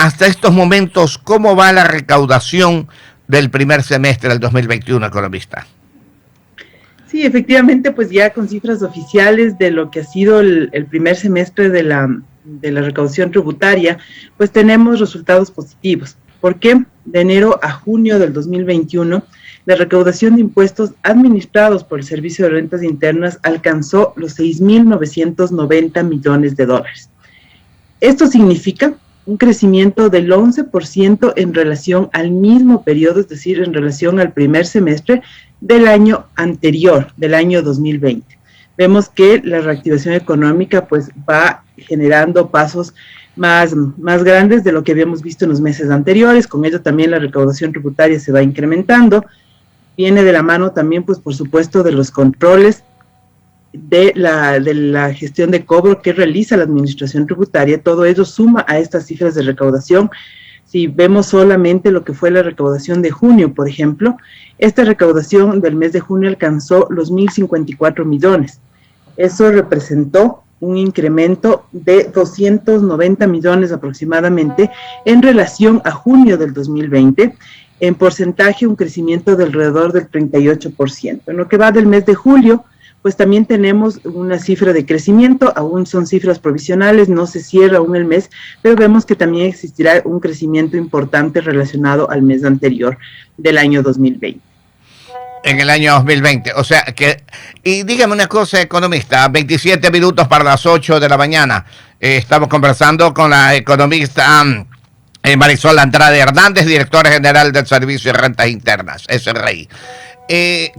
hasta estos momentos, ¿cómo va la recaudación del primer semestre del 2021, economista? Sí, efectivamente, pues ya con cifras oficiales de lo que ha sido el primer semestre de la recaudación tributaria, pues tenemos resultados positivos. ¿Por qué? De enero a junio del 2021, la recaudación de impuestos administrados por el Servicio de Rentas Internas alcanzó los 6.990 millones de dólares. Esto significa un crecimiento del 11% en relación al mismo periodo, es decir, en relación al primer semestre del año anterior, del año 2020. Vemos que la reactivación económica pues va generando pasos más grandes de lo que habíamos visto en los meses anteriores. Con ello también la recaudación tributaria se va incrementando. Viene de la mano también, pues por supuesto, de los controles de la gestión de cobro que realiza la administración tributaria. Todo ello suma a estas cifras de recaudación. Si vemos solamente lo que fue la recaudación de junio, por ejemplo, esta recaudación del mes de junio alcanzó los 1.054 millones. Eso representó un incremento de 290 millones aproximadamente en relación a junio del 2020, en porcentaje un crecimiento de alrededor del 38%. En lo que va del mes de julio, pues también tenemos una cifra de crecimiento, aún son cifras provisionales, no se cierra aún el mes, pero vemos que también existirá un crecimiento importante relacionado al mes anterior del año 2020. En el año 2020, o sea que, y dígame una cosa, economista, 27 minutos para las 8 de la mañana, estamos conversando con la economista Marisol Andrade Hernández, directora general del Servicio de Rentas Internas, SRI.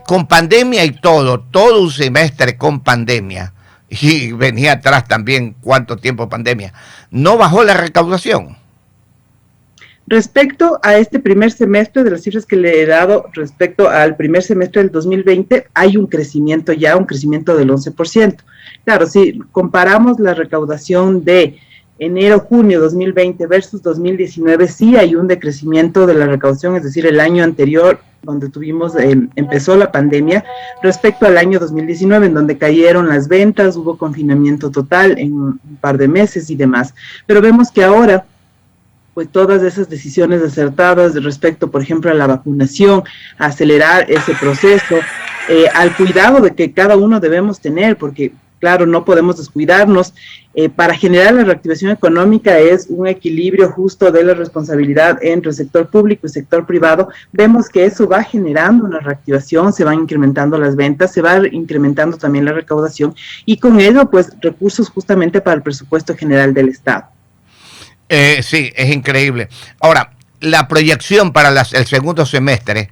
Con pandemia y todo un semestre con pandemia, y venía atrás también cuánto tiempo pandemia, ¿no bajó la recaudación? Respecto a este primer semestre, de las cifras que le he dado respecto al primer semestre del 2020, hay un crecimiento ya, un crecimiento del 11%. Claro, si comparamos la recaudación de enero-junio 2020 versus 2019, sí hay un decrecimiento de la recaudación, es decir, el año anterior, donde empezó la pandemia, respecto al año 2019, en donde cayeron las ventas, hubo confinamiento total en un par de meses y demás. Pero vemos que ahora, pues todas esas decisiones acertadas respecto, por ejemplo, a la vacunación, a acelerar ese proceso, al cuidado de que cada uno debemos tener, porque claro, no podemos descuidarnos. Para generar la reactivación económica es un equilibrio justo de la responsabilidad entre el sector público y el sector privado. Vemos que eso va generando una reactivación, se van incrementando las ventas, se va incrementando también la recaudación y con ello, pues, recursos justamente para el presupuesto general del Estado. Sí, es increíble. Ahora, la proyección para el segundo semestre,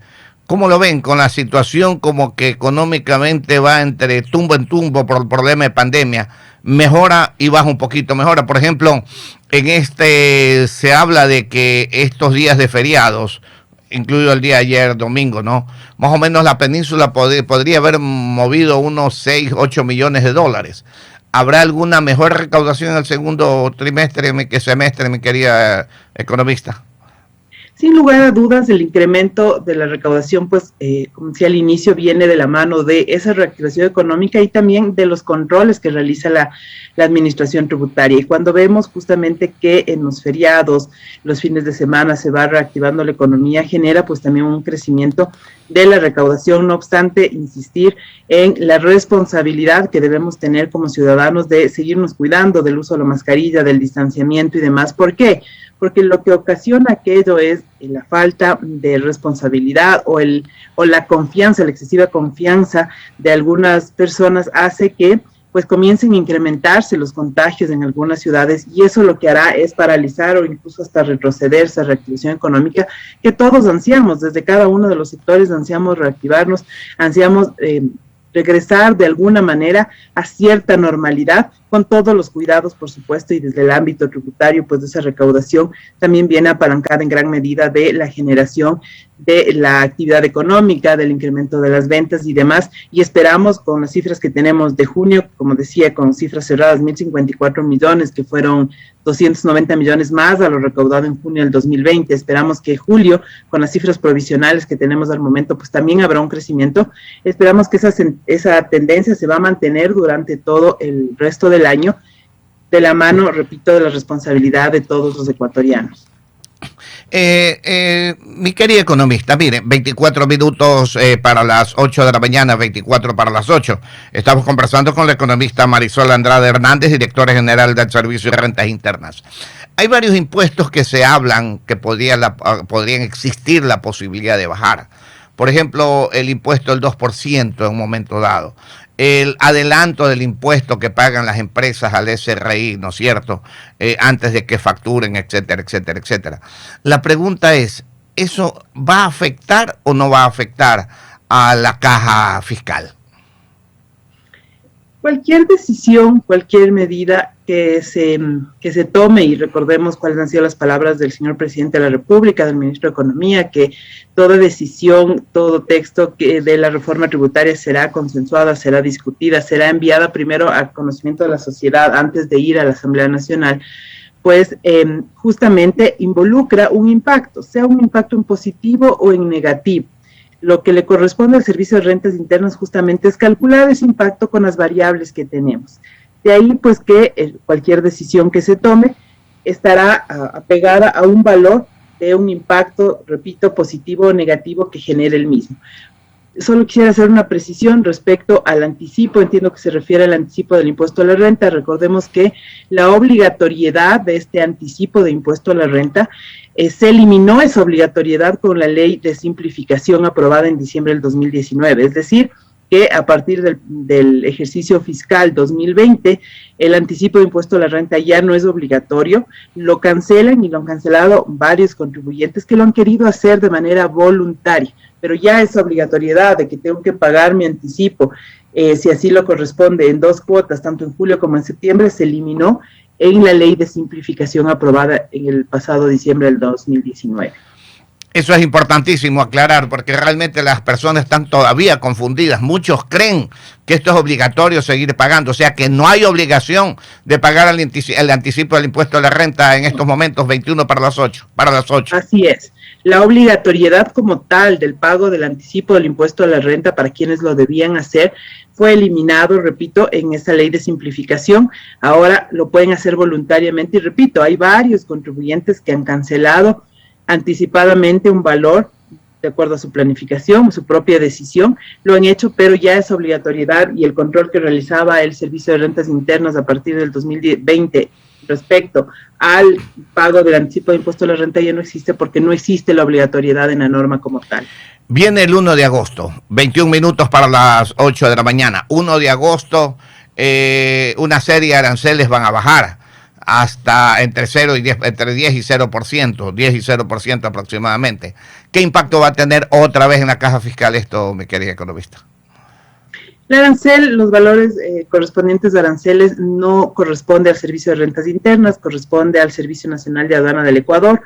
¿cómo lo ven con la situación como que económicamente va entre tumbo en tumbo por el problema de pandemia? Mejora y baja un poquito, mejora. Por ejemplo, se habla de que estos días de feriados, incluido el día de ayer, domingo, ¿no? Más o menos la península podría haber movido unos 6, 8 millones de dólares. ¿Habrá alguna mejor recaudación en el segundo semestre, mi querida economista? Sin lugar a dudas, el incremento de la recaudación, pues, como decía al inicio, viene de la mano de esa reactivación económica y también de los controles que realiza la administración tributaria. Y cuando vemos justamente que en los feriados, los fines de semana se va reactivando la economía, genera pues también un crecimiento de la recaudación. No obstante, insistir en la responsabilidad que debemos tener como ciudadanos de seguirnos cuidando del uso de la mascarilla, del distanciamiento y demás. ¿Por qué? Porque lo que ocasiona aquello es la falta de responsabilidad o la confianza, la excesiva confianza de algunas personas hace que pues comiencen a incrementarse los contagios en algunas ciudades y eso lo que hará es paralizar o incluso hasta retroceder esa reactivación económica que todos ansiamos, desde cada uno de los sectores ansiamos reactivarnos, ansiamos regresar de alguna manera a cierta normalidad, con todos los cuidados, por supuesto, y desde el ámbito tributario, pues esa recaudación también viene apalancada en gran medida de la generación de la actividad económica, del incremento de las ventas y demás, y esperamos con las cifras que tenemos de junio, como decía, con cifras cerradas, 1.054 millones, que fueron 290 millones más a lo recaudado en junio del 2020. Esperamos que julio, con las cifras provisionales que tenemos al momento, pues también habrá un crecimiento. Esperamos que esa tendencia se va a mantener durante todo el resto del año, de la mano, repito, de la responsabilidad de todos los ecuatorianos. Mi querida economista, mire, 24 minutos para las 8 de la mañana, 24 para las 8. Estamos conversando con la economista Marisol Andrade Hernández, directora general del Servicio de Rentas Internas. Hay varios impuestos que se hablan que podrían existir la posibilidad de bajar. Por ejemplo, el impuesto del 2% en un momento dado. El adelanto del impuesto que pagan las empresas al SRI, ¿no es cierto? Antes de que facturen, etcétera, etcétera, etcétera. La pregunta es, ¿eso va a afectar o no va a afectar a la caja fiscal? Cualquier decisión, cualquier medida que se tome, y recordemos cuáles han sido las palabras del señor presidente de la República, del ministro de Economía, que toda decisión, todo texto de la reforma tributaria será consensuada, será discutida, será enviada primero al conocimiento de la sociedad antes de ir a la Asamblea Nacional, pues justamente involucra un impacto, sea un impacto en positivo o en negativo. Lo que le corresponde al Servicio de Rentas Internas justamente es calcular ese impacto con las variables que tenemos. De ahí, pues, que cualquier decisión que se tome estará apegada a un valor de un impacto, repito, positivo o negativo que genere el mismo. Solo quisiera hacer una precisión respecto al anticipo, entiendo que se refiere al anticipo del impuesto a la renta. Recordemos que la obligatoriedad de este anticipo de impuesto a la renta se eliminó esa obligatoriedad con la ley de simplificación aprobada en diciembre del 2019, es decir, que a partir del ejercicio fiscal 2020, el anticipo de impuesto a la renta ya no es obligatorio, lo cancelan y lo han cancelado varios contribuyentes que lo han querido hacer de manera voluntaria, pero ya esa obligatoriedad de que tengo que pagar mi anticipo, si así lo corresponde, en 2 cuotas, tanto en julio como en septiembre, se eliminó en la ley de simplificación aprobada en el pasado diciembre del 2019. Eso es importantísimo aclarar, porque realmente las personas están todavía confundidas. Muchos creen que esto es obligatorio seguir pagando, o sea que no hay obligación de pagar el anticipo del impuesto a la renta en estos momentos, 21 para las 8. Así es. La obligatoriedad como tal del pago del anticipo del impuesto a la renta para quienes lo debían hacer fue eliminado, repito, en esa ley de simplificación. Ahora lo pueden hacer voluntariamente y repito, hay varios contribuyentes que han cancelado anticipadamente un valor de acuerdo a su planificación, su propia decisión, lo han hecho, pero ya esa obligatoriedad y el control que realizaba el Servicio de Rentas Internas a partir del 2020 respecto al pago del anticipo de impuesto a la renta ya no existe porque no existe la obligatoriedad en la norma como tal. Viene el 1 de agosto, 21 minutos para las 8 de la mañana. 1 de agosto, una serie de aranceles van a bajar hasta entre 10 y 0%, 10 y 0% aproximadamente. ¿Qué impacto va a tener otra vez en la caja fiscal esto, mi querida economista? El arancel, los valores correspondientes de aranceles no corresponde al Servicio de Rentas Internas, corresponde al Servicio Nacional de Aduana del Ecuador.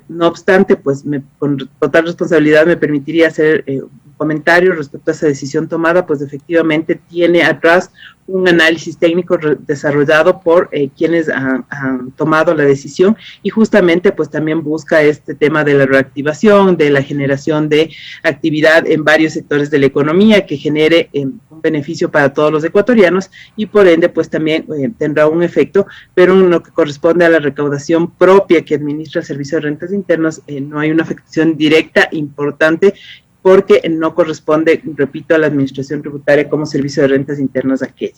No obstante, pues con total responsabilidad me permitiría hacer un comentario respecto a esa decisión tomada, pues efectivamente tiene atrás un análisis técnico desarrollado por quienes han tomado la decisión y justamente pues también busca este tema de la reactivación, de la generación de actividad en varios sectores de la economía que genere un beneficio para todos los ecuatorianos y por ende pues también tendrá un efecto, pero en lo que corresponde a la recaudación propia que administra el Servicio de Rentas Internas no hay una afectación directa importante porque no corresponde, repito, a la administración tributaria como Servicio de Rentas Internas aquello.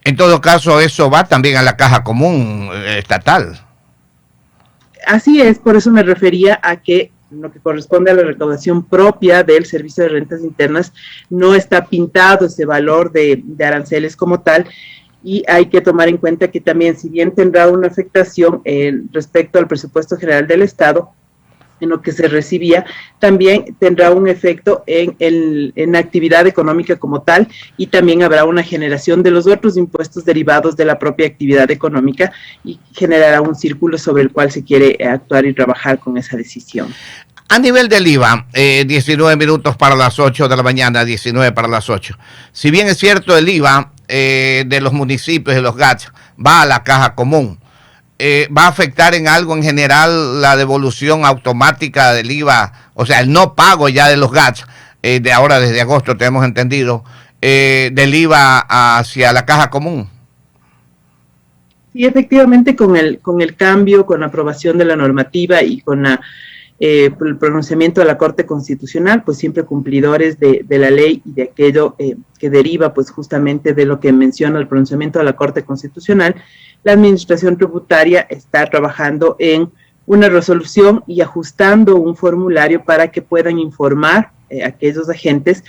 En todo caso, eso va también a la caja común estatal. Así es, por eso me refería a que lo que corresponde a la recaudación propia del Servicio de Rentas Internas no está pintado ese valor de aranceles como tal, y hay que tomar en cuenta que también, si bien tendrá una afectación respecto al presupuesto general del Estado, en lo que se recibía, también tendrá un efecto en actividad económica como tal y también habrá una generación de los otros impuestos derivados de la propia actividad económica y generará un círculo sobre el cual se quiere actuar y trabajar con esa decisión. A nivel del IVA, 19 minutos para las 8 de la mañana, 19 para las 8. Si bien es cierto el IVA de los municipios, de los GATS, va a la caja común, ¿va a afectar en algo en general la devolución automática del IVA? O sea, el no pago ya de los GATS, de ahora desde agosto tenemos entendido, del IVA hacia la caja común. Sí, efectivamente, con el cambio, con la aprobación de la normativa y con el pronunciamiento de la Corte Constitucional, pues siempre cumplidores de la ley y de aquello que deriva pues justamente de lo que menciona el pronunciamiento de la Corte Constitucional, la Administración Tributaria está trabajando en una resolución y ajustando un formulario para que puedan informar aquellos agentes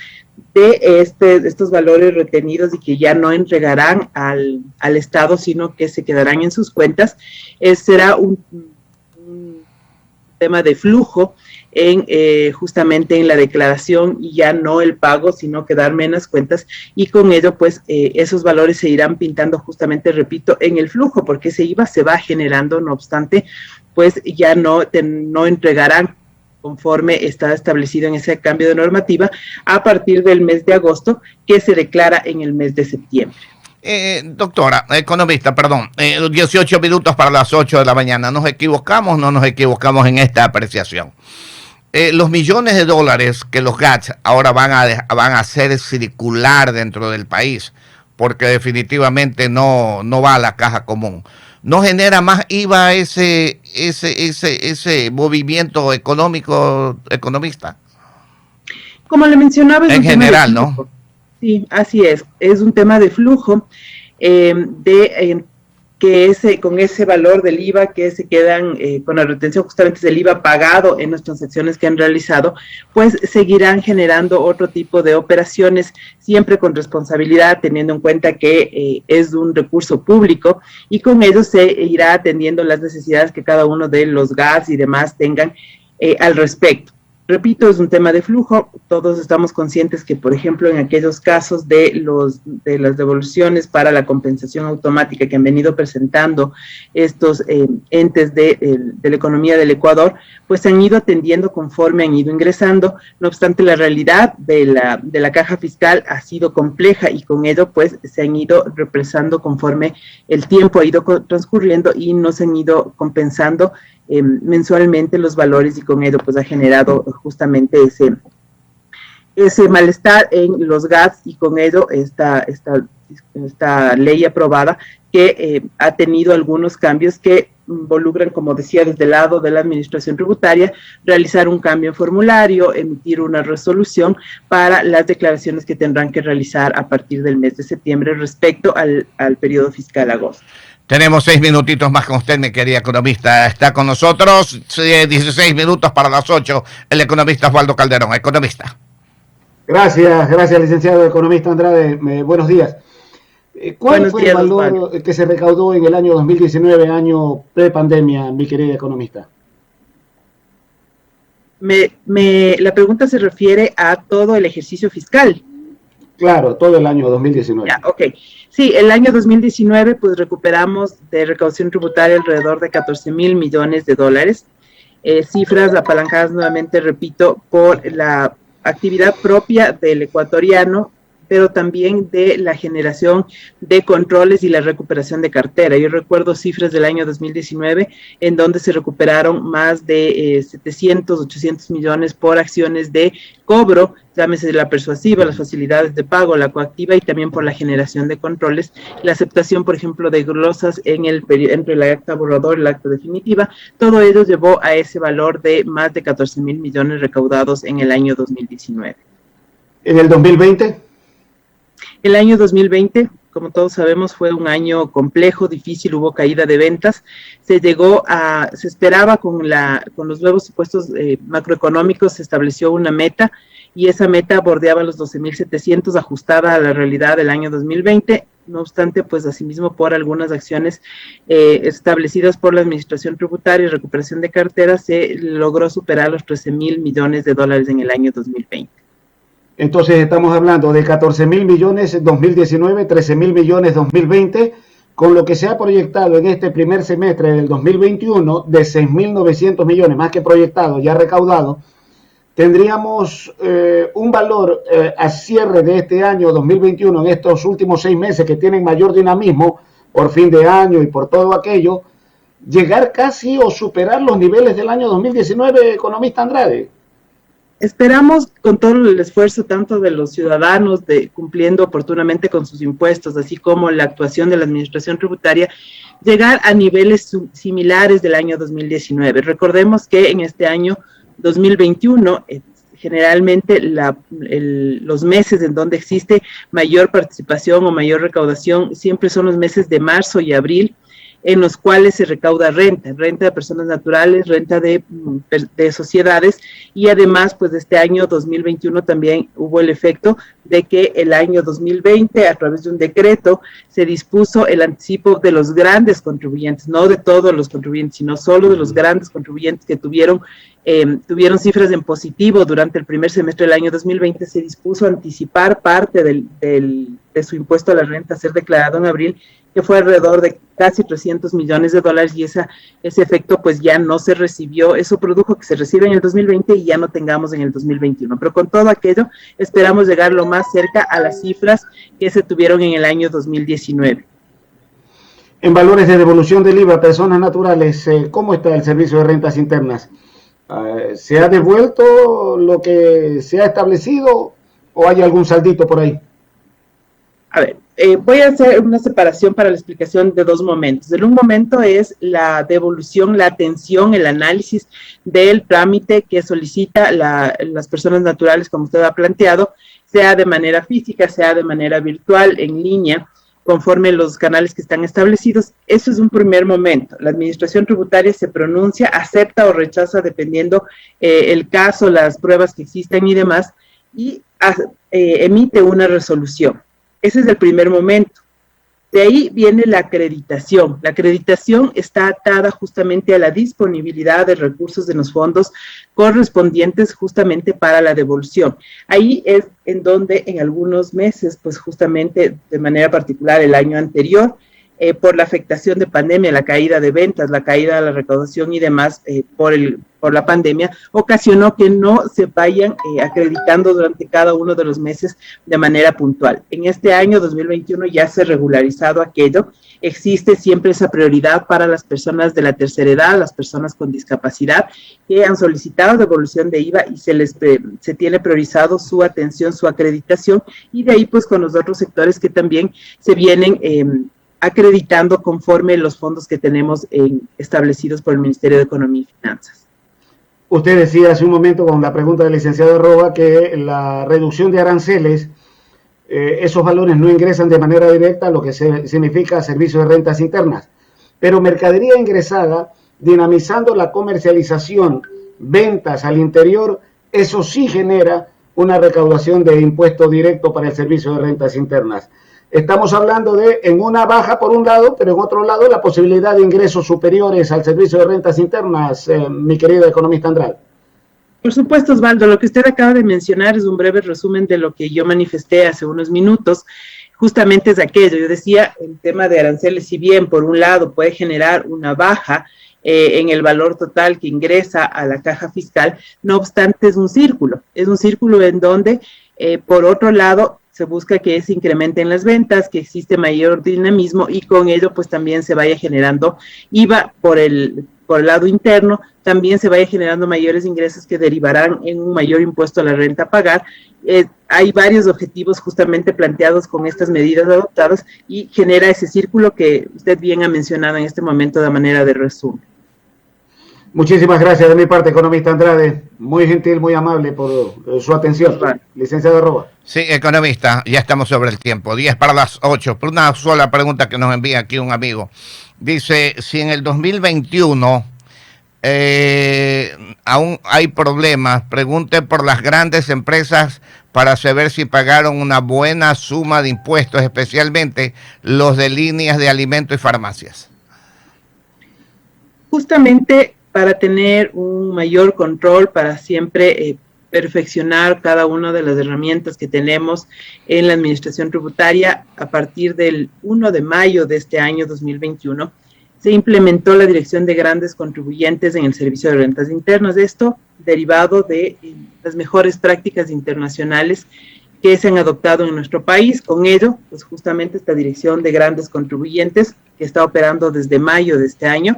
de estos valores retenidos y que ya no entregarán al Estado, sino que se quedarán en sus cuentas. Será un tema de flujo justamente en la declaración y ya no el pago, sino quedarme en las cuentas, y con ello pues esos valores se irán pintando justamente, repito, en el flujo, porque ese IVA se va generando, no obstante, pues ya no entregarán conforme está establecido en ese cambio de normativa a partir del mes de agosto, que se declara en el mes de septiembre. Doctora, economista, perdón, 18 minutos para las 8 de la mañana. ¿Nos equivocamos o no nos equivocamos en esta apreciación? Los millones de dólares que los GATS ahora van a hacer circular dentro del país, porque definitivamente no va a la caja común, ¿no genera más IVA ese movimiento económico, economista? Como le mencionaba, es en general, ¿no? Sí, así es un tema de flujo, con ese valor del IVA que se quedan con la retención justamente del IVA pagado en las transacciones que han realizado, pues seguirán generando otro tipo de operaciones, siempre con responsabilidad, teniendo en cuenta que es un recurso público, y con ello se irá atendiendo las necesidades que cada uno de los GATS y demás tengan al respecto. Repito, es un tema de flujo. Todos estamos conscientes que, por ejemplo, en aquellos casos de las devoluciones para la compensación automática que han venido presentando estos entes de la economía del Ecuador, pues se han ido atendiendo conforme han ido ingresando. No obstante, la realidad de la caja fiscal ha sido compleja, y con ello pues se han ido represando conforme el tiempo ha ido transcurriendo y no se han ido compensando mensualmente los valores, y con ello pues ha generado justamente ese malestar en los GATS, y con ello esta ley aprobada que ha tenido algunos cambios que involucran, como decía, desde el lado de la administración tributaria, realizar un cambio en formulario, emitir una resolución para las declaraciones que tendrán que realizar a partir del mes de septiembre respecto al periodo fiscal agosto. Tenemos 6 minutitos más con usted, mi querida economista. Está con nosotros 16 minutos para las 8, el economista Osvaldo Calderón. Economista. Gracias, licenciado economista Andrade. Buenos días. ¿Cuál fue el valor que se recaudó en el año 2019, año pre-pandemia, mi querida economista? La pregunta se refiere a todo el ejercicio fiscal. Claro, todo el año 2019. Ya, ok. Sí, el año 2019 pues recuperamos de recaudación tributaria alrededor de 14,000 millones de dólares. Cifras apalancadas, nuevamente repito, por la actividad propia del ecuatoriano, pero también de la generación de controles y la recuperación de cartera. Yo recuerdo cifras del año 2019 en donde se recuperaron más de 700, 800 millones por acciones de cobro, llámese la persuasiva, las facilidades de pago, la coactiva, y también por la generación de controles, la aceptación, por ejemplo, de glosas entre el acta borrador y el acta definitiva. Todo ello llevó a ese valor de más de 14,000 millones recaudados en el año 2019. ¿En el 2020? El año 2020, como todos sabemos, fue un año complejo, difícil, hubo caída de ventas. Se esperaba con los nuevos supuestos macroeconómicos, se estableció una meta, y esa meta bordeaba los 12,700, ajustada a la realidad del año 2020. No obstante, pues asimismo por algunas acciones establecidas por la Administración Tributaria y recuperación de cartera, se logró superar los 13,000 millones de dólares en el año 2020. Entonces estamos hablando de 14,000 millones en 2019, 13,000 millones 2020, con lo que se ha proyectado en este primer semestre del 2021 de 6,900 millones, más que proyectado, ya recaudado. Tendríamos un valor a cierre de este año 2021, en estos últimos 6 meses que tienen mayor dinamismo por fin de año y por todo aquello, llegar casi o superar los niveles del año 2019, economista Andrade. esperamos con todo el esfuerzo tanto de los ciudadanos de cumpliendo oportunamente con sus impuestos, así como la actuación de la administración tributaria, llegar a niveles similares del año 2019. Recordemos que en este año 2021, generalmente los meses en donde existe mayor participación o mayor recaudación siempre son los meses de marzo y abril, en los cuales se recauda renta de personas naturales, renta de sociedades, y además, pues, de este año 2021 también hubo el efecto de que el año 2020, a través de un decreto, se dispuso el anticipo de los grandes contribuyentes, no de todos los contribuyentes, sino solo de los grandes contribuyentes que tuvieron cifras en positivo durante el primer semestre del año 2020, se dispuso anticipar parte de su impuesto a la renta a ser declarado en abril, que fue alrededor de casi $300 millones, y ese efecto pues ya no se recibió. Eso produjo que se reciba en el 2020 y ya no tengamos en el 2021. Pero con todo aquello esperamos llegar lo más cerca a las cifras que se tuvieron en el año 2019. En valores de devolución del IVA a personas naturales, ¿cómo está el servicio de rentas internas? ¿Se ha devuelto lo que se ha establecido o hay algún saldito por ahí? A ver, voy a hacer una separación para la explicación de dos momentos. En un momento es la devolución, la atención, el análisis del trámite que solicita las personas naturales, como usted ha planteado, sea de manera física, sea de manera virtual, en línea, conforme los canales que están establecidos. Eso es un primer momento. La administración tributaria se pronuncia, acepta o rechaza dependiendo el caso, las pruebas que existen y demás, y emite una resolución. Ese es el primer momento. De ahí viene la acreditación. La acreditación está atada justamente a la disponibilidad de recursos de los fondos correspondientes justamente para la devolución. Ahí es en donde en algunos meses, pues justamente de manera particular el año anterior, por la afectación de pandemia, la caída de ventas, la caída de la recaudación y demás por la pandemia, ocasionó que no se vayan acreditando durante cada uno de los meses de manera puntual. En este año 2021 ya se ha regularizado aquello. Existe siempre esa prioridad para las personas de la tercera edad, las personas con discapacidad que han solicitado devolución de IVA y se tiene priorizado su atención, su acreditación, y de ahí pues con los otros sectores que también se vienen acreditando conforme los fondos que tenemos establecidos por el Ministerio de Economía y Finanzas. Usted decía hace un momento con la pregunta del licenciado Roa que la reducción de aranceles, esos valores no ingresan de manera directa, lo que significa servicio de rentas internas, pero mercadería ingresada, dinamizando la comercialización, ventas al interior, eso sí genera una recaudación de impuesto directo para el servicio de rentas internas. Estamos hablando de, en una baja por un lado, pero en otro lado la posibilidad de ingresos superiores al servicio de rentas internas, mi querido economista Andrade. Por supuesto, Osvaldo, lo que usted acaba de mencionar es un breve resumen de lo que yo manifesté hace unos minutos. Justamente es aquello, yo decía, el tema de aranceles, si bien por un lado puede generar una baja en el valor total que ingresa a la caja fiscal, no obstante es un círculo en donde, por otro lado, se busca que se incrementen las ventas, que existe mayor dinamismo y con ello pues también se vaya generando IVA por el lado interno, también se vaya generando mayores ingresos que derivarán en un mayor impuesto a la renta a pagar. Hay varios objetivos justamente planteados con estas medidas adoptadas y genera ese círculo que usted bien ha mencionado en este momento de manera de resumen. Muchísimas gracias de mi parte, economista Andrade. Muy gentil, muy amable por su atención. Licenciado Roa. Sí, economista, ya estamos sobre el tiempo. 10:08. Por una sola pregunta que nos envía aquí un amigo. Dice, si en el 2021 aún hay problemas, pregunte por las grandes empresas para saber si pagaron una buena suma de impuestos, especialmente los de líneas de alimentos y farmacias. Justamente para tener un mayor control, para siempre perfeccionar cada una de las herramientas que tenemos en la administración tributaria, a partir del 1 de mayo de este año 2021, se implementó la Dirección de Grandes Contribuyentes en el Servicio de Rentas Internas. Esto derivado de las mejores prácticas internacionales que se han adoptado en nuestro país. Con ello, pues justamente esta Dirección de Grandes Contribuyentes, que está operando desde mayo de este año,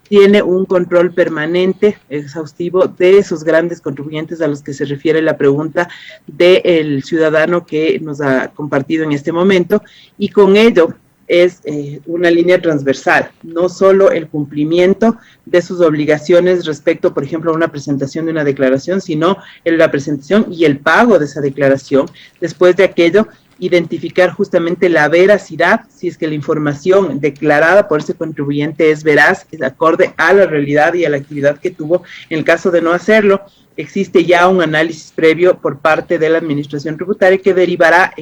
tiene un control permanente, exhaustivo, de esos grandes contribuyentes a los que se refiere la pregunta del ciudadano que nos ha compartido en este momento, y con ello es una línea transversal, no solo el cumplimiento de sus obligaciones respecto, por ejemplo, a una presentación de una declaración, sino en la presentación y el pago de esa declaración. Después de aquello, identificar justamente la veracidad, si es que la información declarada por ese contribuyente es veraz, es acorde a la realidad y a la actividad que tuvo. En el caso de no hacerlo, existe ya un análisis previo por parte de la Administración Tributaria que derivará,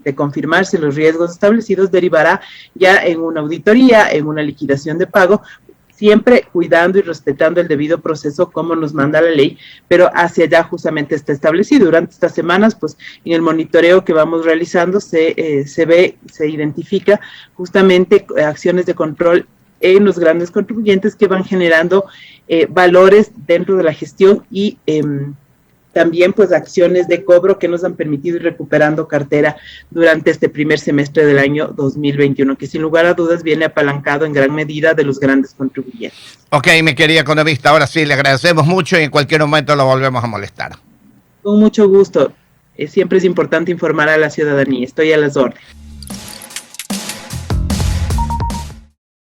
de confirmarse los riesgos establecidos, derivará ya en una auditoría, en una liquidación de pago, siempre cuidando y respetando el debido proceso como nos manda la ley, pero hacia allá justamente está establecido. Durante estas semanas, pues en el monitoreo que vamos realizando se ve, se identifica justamente acciones de control en los grandes contribuyentes que van generando valores dentro de la gestión y también pues acciones de cobro que nos han permitido ir recuperando cartera durante este primer semestre del año 2021, que sin lugar a dudas viene apalancado en gran medida de los grandes contribuyentes. Ok, mi querida economista, ahora sí, le agradecemos mucho y en cualquier momento lo volvemos a molestar. Con mucho gusto. Siempre es importante informar a la ciudadanía. Estoy a las órdenes.